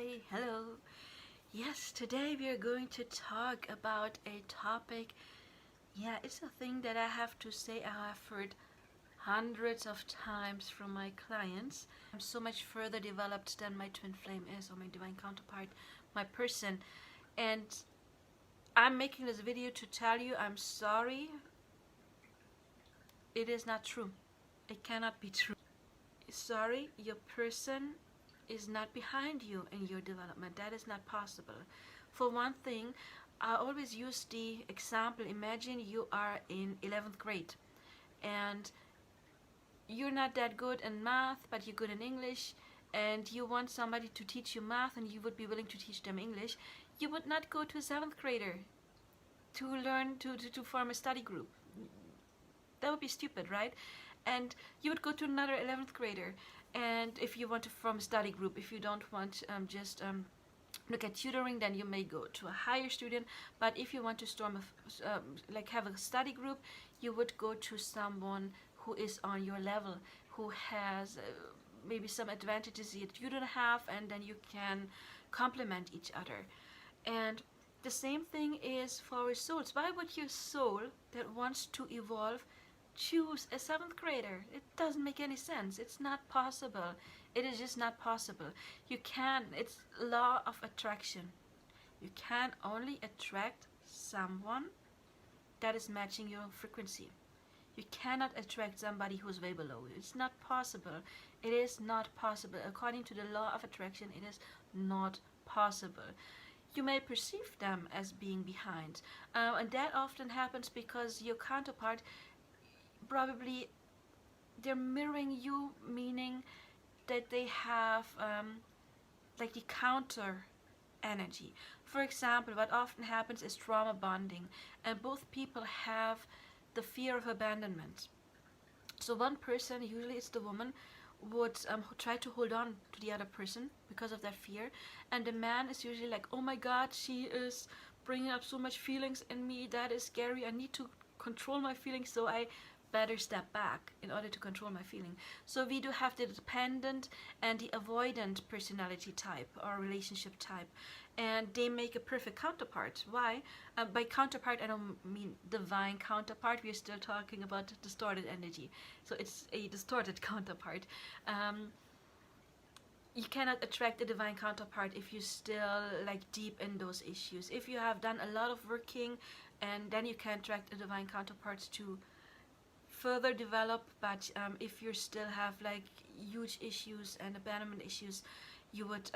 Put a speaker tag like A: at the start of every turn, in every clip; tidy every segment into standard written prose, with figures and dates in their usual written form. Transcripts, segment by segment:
A: Hi, hello. Yes, today we are going to talk about a topic. Yeah, it's a thing that I have to say I have heard hundreds of times from my clients. I'm so much further developed than my twin flame is, or my divine counterpart, my person. And I'm making this video to tell you I'm sorry. It is not true. It cannot be true. Sorry, your person is not behind you in your development. That is not possible. For one thing, I always use the example, imagine you are in 11th grade and you're not that good in math, but you're good in English, and you want somebody to teach you math and you would be willing to teach them English. You would not go to a 7th grader to learn to form a study group. That would be stupid, right? And you would go to another 11th grader, and if you want to form a study group, if you don't want just look at tutoring, then you may go to a higher student. But if you want to like have a study group, you would go to someone who is on your level, who has maybe some advantages that you don't have, and then you can complement each other. And the same thing is for our souls. Why would your soul that wants to evolve choose a 7th grader? It doesn't make any sense. It's not possible. It is just not possible. You can, it's law of attraction. You can only attract someone that is matching your frequency. You cannot attract somebody who's way below you. It's not possible. It is not possible. According to the law of attraction, it is not possible. You may perceive them as being behind, and that often happens because your counterpart probably they're mirroring you, meaning that they have like the counter energy. For example, what often happens is trauma bonding, and both people have the fear of abandonment. So one person, usually it's the woman, would try to hold on to the other person because of their fear, and the man is usually like, oh my god, she is bringing up so much feelings in me, that is scary, I need to control my feelings, so I better step back in order to control my feeling. So we do have the dependent and the avoidant personality type or relationship type, and they make a perfect counterpart. Why? By counterpart, I don't mean divine counterpart. We are still talking about distorted energy, so it's a distorted counterpart. You cannot attract a divine counterpart if you're still like deep in those issues. If you have done a lot of working, and then you can attract a divine counterpart to further develop. But if you still have like huge issues and abandonment issues, you would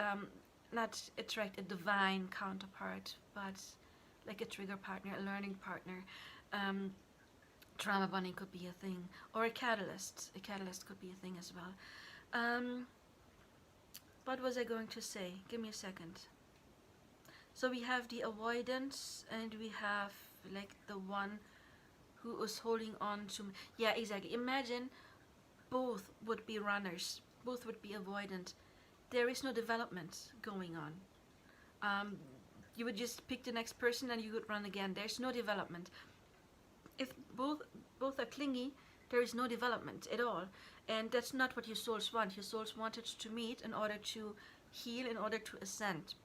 A: not attract a divine counterpart, but like a trigger partner, a learning partner. Trauma bonding could be a thing, or a catalyst. A catalyst could be a thing as well. What was I going to say? Give me a second. So we have the avoidance, and we have like the one who is holding on to. Yeah, exactly. Imagine both would be runners, both would be avoidant. There is no development going on. You would just pick the next person and you would run again. There's no development. If both are clingy, there is no development at all, and that's not what your souls want. Your souls wanted to meet in order to heal, in order to ascend,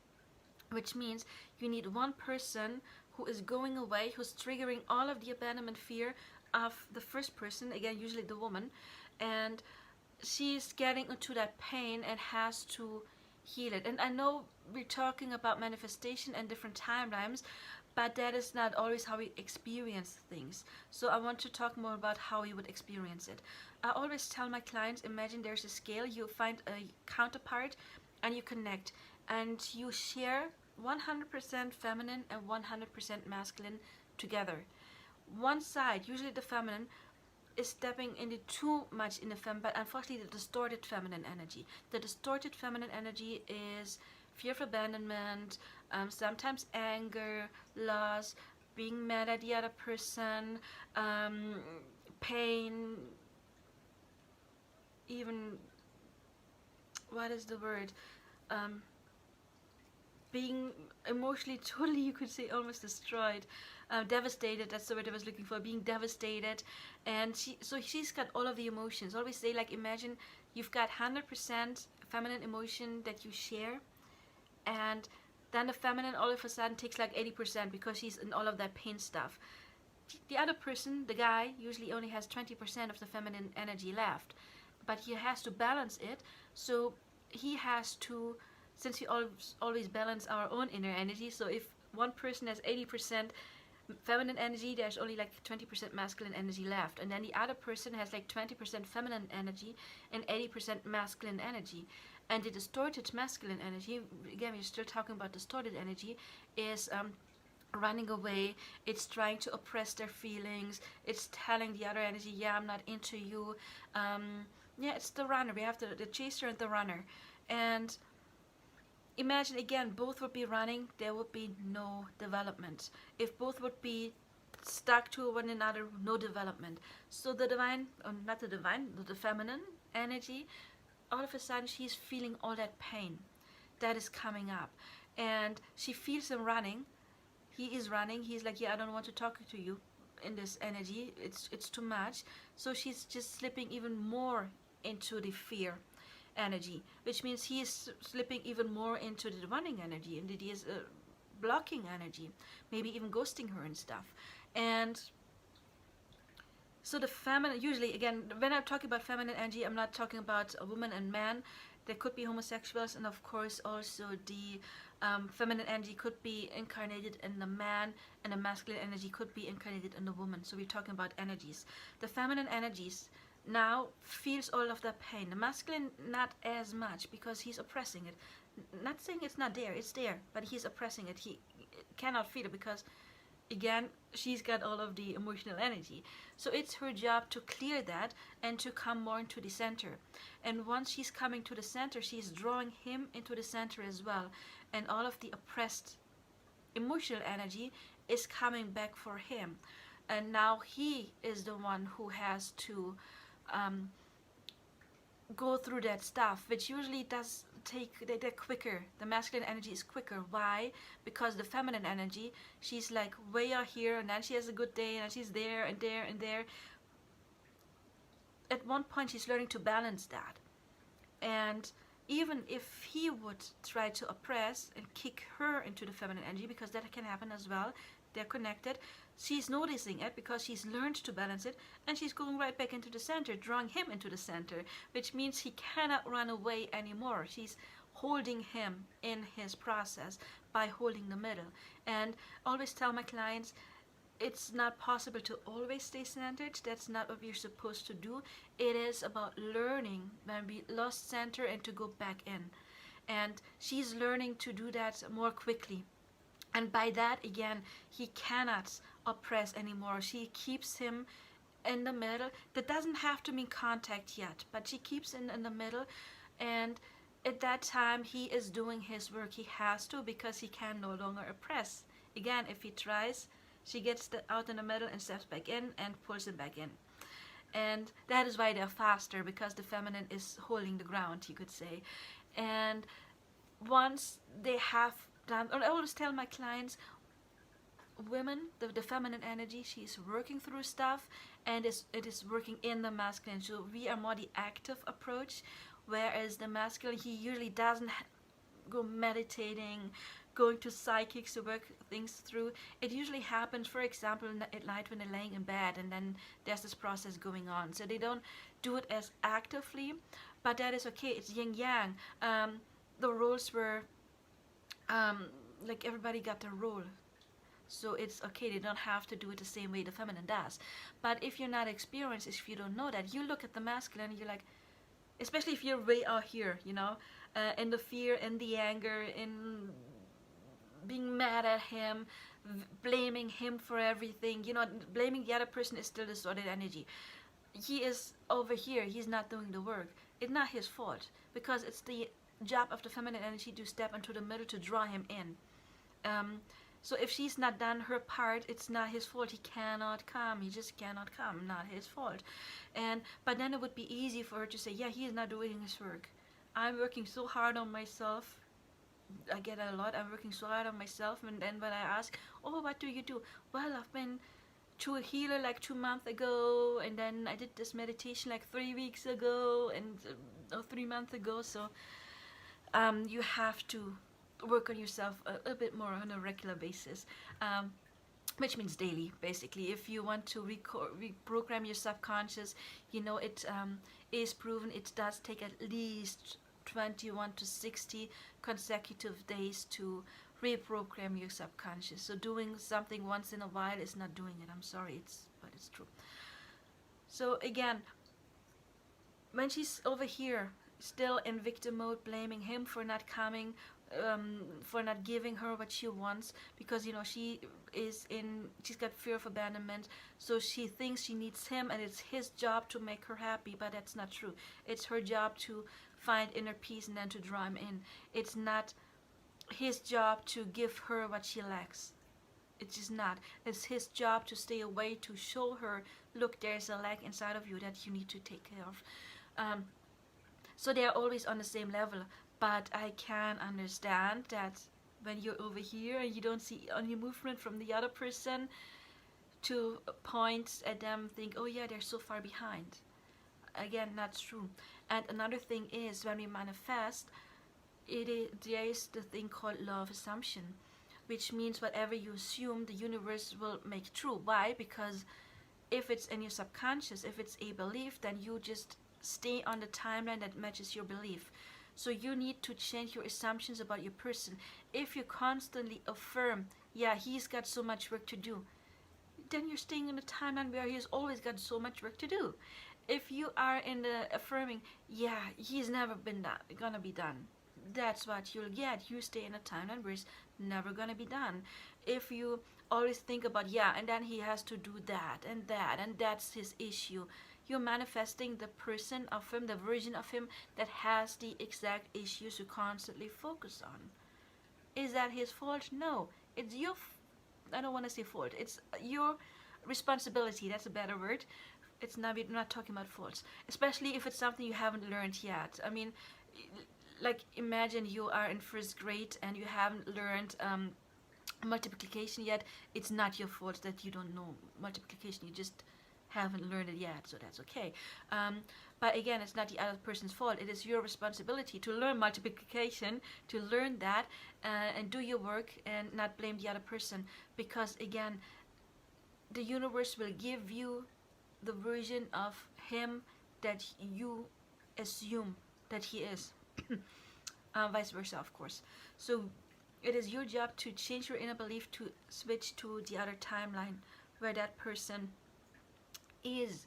A: which means you need one person who is going away, who's triggering all of the abandonment fear of the first person, again usually the woman, and she's getting into that pain and has to heal it. And I know we're talking about manifestation and different timelines, but that is not always how we experience things. So I want to talk more about how you would experience it. I always tell my clients, imagine there's a scale, you find a counterpart and you connect, and you share 100% feminine and 100% masculine together. One side, usually the feminine, is stepping into too much in the feminine, but unfortunately the distorted feminine energy. The distorted feminine energy is fear of abandonment, sometimes anger, loss, being mad at the other person, pain, even, what is the word? Being emotionally totally, you could say, almost destroyed, devastated. That's the word I was looking for. Being devastated, and she's got all of the emotions. Always say, like, imagine you've got 100% feminine emotion that you share, And then the feminine all of a sudden takes like 80% because she's in all of that pain stuff. The other person, the guy, usually only has 20% of the feminine energy left, but he has to balance it. So he has to, since we always balance our own inner energy, so if one person has 80% feminine energy, there's only like 20% masculine energy left, and then the other person has like 20% feminine energy and 80% masculine energy. And the distorted masculine energy, again we're still talking about distorted energy, is running away. It's trying to oppress their feelings. It's telling the other energy, yeah, I'm not into you. Yeah, it's the runner. We have the chaser and the runner. And imagine again, both would be running, there would be no development. If both would be stuck to one another, no development. So the divine, or not the divine, the feminine energy, all of a sudden she's feeling all that pain that is coming up. And she feels him running. He is running. He's like, yeah, I don't want to talk to you in this energy. It's too much. So she's just slipping even more into the fear energy, which means he is slipping even more into the running energy, and it is blocking energy, maybe even ghosting her and stuff. And so the feminine, usually again, when I'm talking about feminine energy, I'm not talking about a woman and man. There could be homosexuals, and of course also the feminine energy could be incarnated in the man, and the masculine energy could be incarnated in the woman. So we're talking about energies. The feminine energies now feels all of that pain. The masculine not as much because he's oppressing it. Not saying it's not there, it's there, but he's oppressing it. He cannot feel it because again she's got all of the emotional energy. So it's her job to clear that and to come more into the center. And once she's coming to the center, she's drawing him into the center as well, and all of the oppressed emotional energy is coming back for him. And now he is the one who has to go through that stuff, which usually does take, they're quicker. The masculine energy is quicker. Why? Because the feminine energy, she's like way out here, and then she has a good day, and she's there and there and there. At one point she's learning to balance that. And even if he would try to oppress and kick her into the feminine energy, because that can happen as well, they're connected, she's noticing it because she's learned to balance it, and she's going right back into the center, drawing him into the center, which means he cannot run away anymore. She's holding him in his process by holding the middle. And I always tell my clients, it's not possible to always stay centered. That's not what we're supposed to do. It is about learning when we lost center and to go back in. And she's learning to do that more quickly. And by that, again, he cannot oppress anymore. She keeps him in the middle. That doesn't have to mean contact yet, but she keeps him in the middle. And at that time, he is doing his work. He has to, because he can no longer oppress. Again, if he tries, she gets out in the middle and steps back in and pulls him back in. And that is why they're faster, because the feminine is holding the ground, you could say. And once they have done, I always tell my clients, women, the feminine energy, she's working through stuff, and it is working in the masculine. So we are more the active approach, whereas the masculine, he usually doesn't go meditating, going to psychics to work things through. It usually happens, for example, at night when they're laying in bed, and then there's this process going on. So they don't do it as actively, but that is okay. It's yin yang. The roles were like everybody got their role. So it's okay, they don't have to do it the same way the feminine does. But if you're not experienced, if you don't know that, you look at the masculine, you're like, especially if you're way out here, you know, in the fear, in the anger, in being mad at him, blaming him for everything, you know, blaming the other person is still distorted energy. He is over here, he's not doing the work. It's not his fault, because it's the job of the feminine energy to step into the middle to draw him in. So if she's not done her part, it's not his fault. He cannot come. He just cannot come. Not his fault. But then it would be easy for her to say, yeah, he is not doing his work. I'm working so hard on myself. I get a lot. I'm working so hard on myself. And then when I ask, oh, what do you do? Well, I've been to a healer like 2 months ago, and then I did this meditation like 3 weeks ago, and 3 months ago. So you have to work on yourself a little bit more on a regular basis, which means daily, basically. If you want to reprogram your subconscious, it is proven it does take at least 21 to 60 consecutive days to reprogram your subconscious. So doing something once in a while is not doing it. I'm sorry, but it's true. So again, when she's over here still in victim mode, blaming him for not coming, for not giving her what she wants, because she's got fear of abandonment, so she thinks she needs him and it's his job to make her happy, but that's not true. It's her job to find inner peace and then to draw him in. It's not his job to give her what she lacks. It's just not. It's his job to stay away, to show her, look, there's a lack inside of you that you need to take care of. So they are always on the same level, but I can understand that when you're over here and you don't see any movement from the other person, to point at them, think, oh yeah, they're so far behind. Again, not true. And another thing is, when we manifest, there is the thing called law of assumption, which means whatever you assume, the universe will make true. Why? Because if it's in your subconscious, if it's a belief, then you just stay on the timeline that matches your belief. So you need to change your assumptions about your person. If you constantly affirm, yeah, he's got so much work to do, then you're staying in the timeline where he's always got so much work to do. If you are in the affirming, yeah, he's never gonna be done, that's what you'll get. You stay in a timeline where it's never gonna be done. If you always think about, yeah, and then he has to do that, and that's his issue, you're manifesting the person of him, the version of him that has the exact issues you constantly focus on. Is that his fault? No. It's your, I don't want to say fault, it's your responsibility. That's a better word. It's not, we're not talking about faults. Especially if it's something you haven't learned yet. I mean, like, imagine you are in first grade and you haven't learned multiplication yet. It's not your fault that you don't know multiplication. You just haven't learned it yet, so that's okay. But again, it's not the other person's fault. It is your responsibility to learn multiplication, to learn that, and do your work and not blame the other person. Because again, the universe will give you the version of him that you assume that he is. Vice versa, of course. So it is your job to change your inner belief, to switch to the other timeline where that person is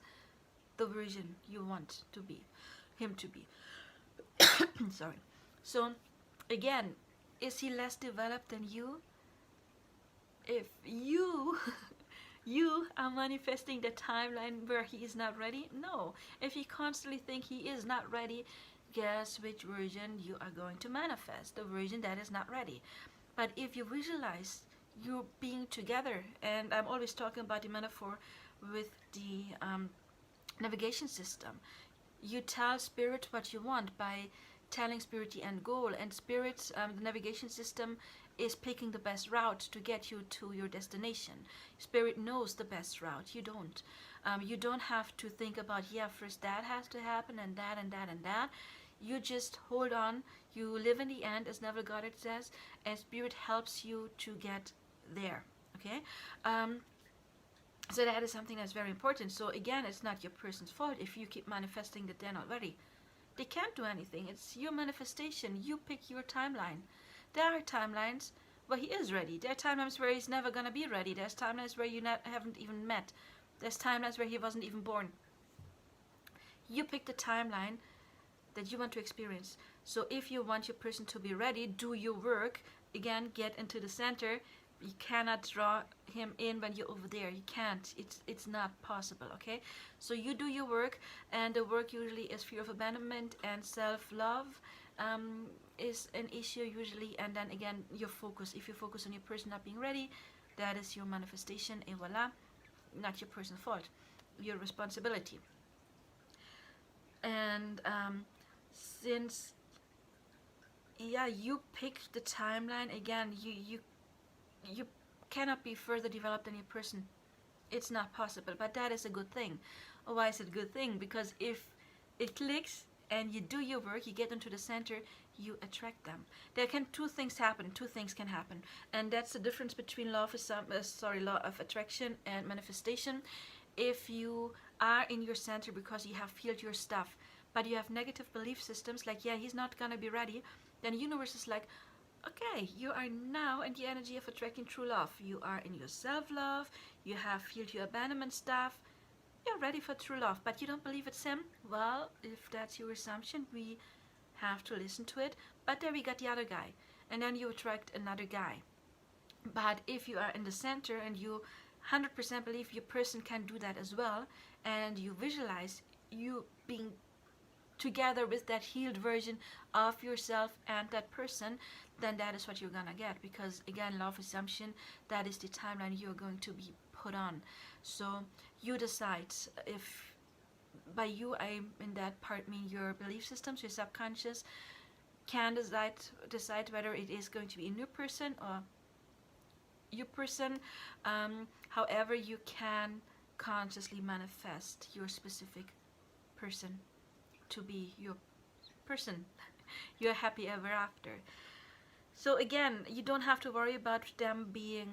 A: the version you want to be, him to be. Sorry. So again, is he less developed than you? If you you are manifesting the timeline where he is not ready, no. If you constantly think he is not ready, guess which version you are going to manifest? The version that is not ready. But if you visualize you being together, and I'm always talking about the metaphor with the navigation system. You tell spirit what you want by telling spirit the end goal, and spirit, the navigation system, is picking the best route to get you to your destination. Spirit knows the best route. You don't. You don't have to think about, yeah, first that has to happen and that and that and that. You just hold on. You live in the end, as Neville Goddard says, and spirit helps you to get there. Okay. So that is something that's very important. So again, it's not your person's fault if you keep manifesting that they're not ready. They can't do anything. It's your manifestation. You pick your timeline. There are timelines where he is ready. There are timelines where he's never going to be ready. There's timelines where you haven't even met. There's timelines where he wasn't even born. You pick the timeline that you want to experience. So if you want your person to be ready, do your work. Again, get into the center. You cannot draw him in when you're over there. You can't. It's not possible, okay? So you do your work, and the work usually is fear of abandonment and self-love is an issue usually. And then again, your focus. If you focus on your person not being ready, that is your manifestation, et voila. Not your person's fault. Your responsibility. And since, yeah, you pick the timeline, again, you cannot be further developed than your person. It's not possible, but that is a good thing. Why is it a good thing? Because if it clicks and you do your work, you get into the center, you attract them. There can two things can happen, and that's the difference between law of attraction and manifestation. If you are in your center because you have filled your stuff, but you have negative belief systems like, yeah, he's not gonna be ready, then universe is like, okay, you are now in the energy of attracting true love. You are in your self-love, you have filled your abandonment stuff, you're ready for true love, but you don't believe it's him. Well, if that's your assumption, we have to listen to it. But there we got the other guy, and then you attract another guy. But if you are in the center and you 100% believe your person can do that as well, and you visualize you being together with that healed version of yourself and that person, then that is what you're gonna get. Because again, law of assumption, that is the timeline you're going to be put on. So you decide. If by you, I in that part mean your belief systems, your subconscious can decide whether it is going to be a new person or your person. However, you can consciously manifest your specific person to be your person, your happy ever after. So again, you don't have to worry about them being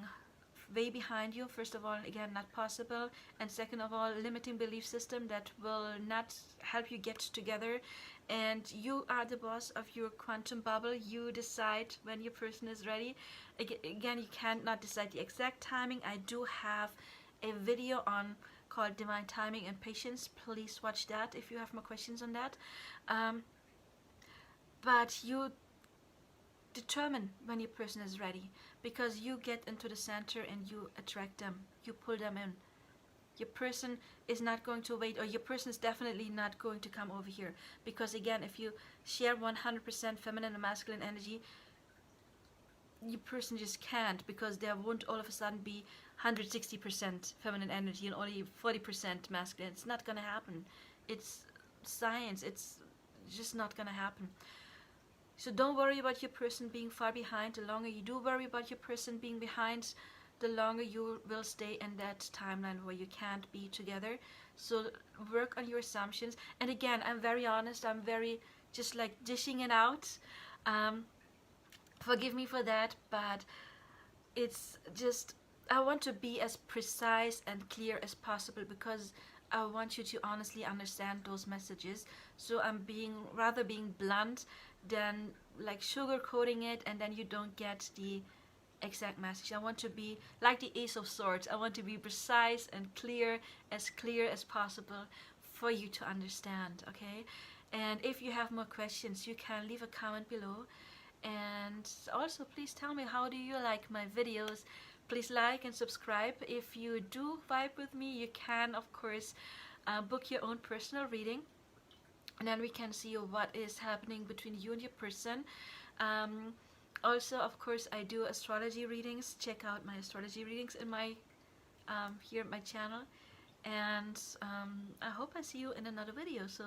A: way behind you. First of all, again, not possible, and second of all, limiting belief system that will not help you get together. And you are the boss of your quantum bubble. You decide when your person is ready. Again, you cannot decide the exact timing. I do have a video on called Divine Timing and Patience. Please watch that if you have more questions on that. But you determine when your person is ready, because you get into the center and you attract them, you pull them in. Your person is not going to wait, or your person is definitely not going to come over here, because again, if you share 100% feminine and masculine energy, your person just can't, because there won't all of a sudden be 160% feminine energy and only 40% masculine. It's not gonna happen. It's science. It's just not gonna happen. So don't worry about your person being far behind. The longer you do worry about your person being behind, the longer you will stay in that timeline where you can't be together. So work on your assumptions. And again, I'm very honest. I'm very just like dishing it out. Forgive me for that, but it's just, I want to be as precise and clear as possible, because I want you to honestly understand those messages. So I'm rather being blunt than like sugarcoating it, and then you don't get the exact message. I want to be like the Ace of Swords. I want to be precise and clear as possible for you to understand, okay? And if you have more questions, you can leave a comment below. And also, please tell me, how do you like my videos? Please like and subscribe. If you do vibe with me, you can of course book your own personal reading, and then we can see what is happening between you and your person. Also, of course, I do astrology readings. Check out my astrology readings in my here at my channel. And I hope I see you in another video. So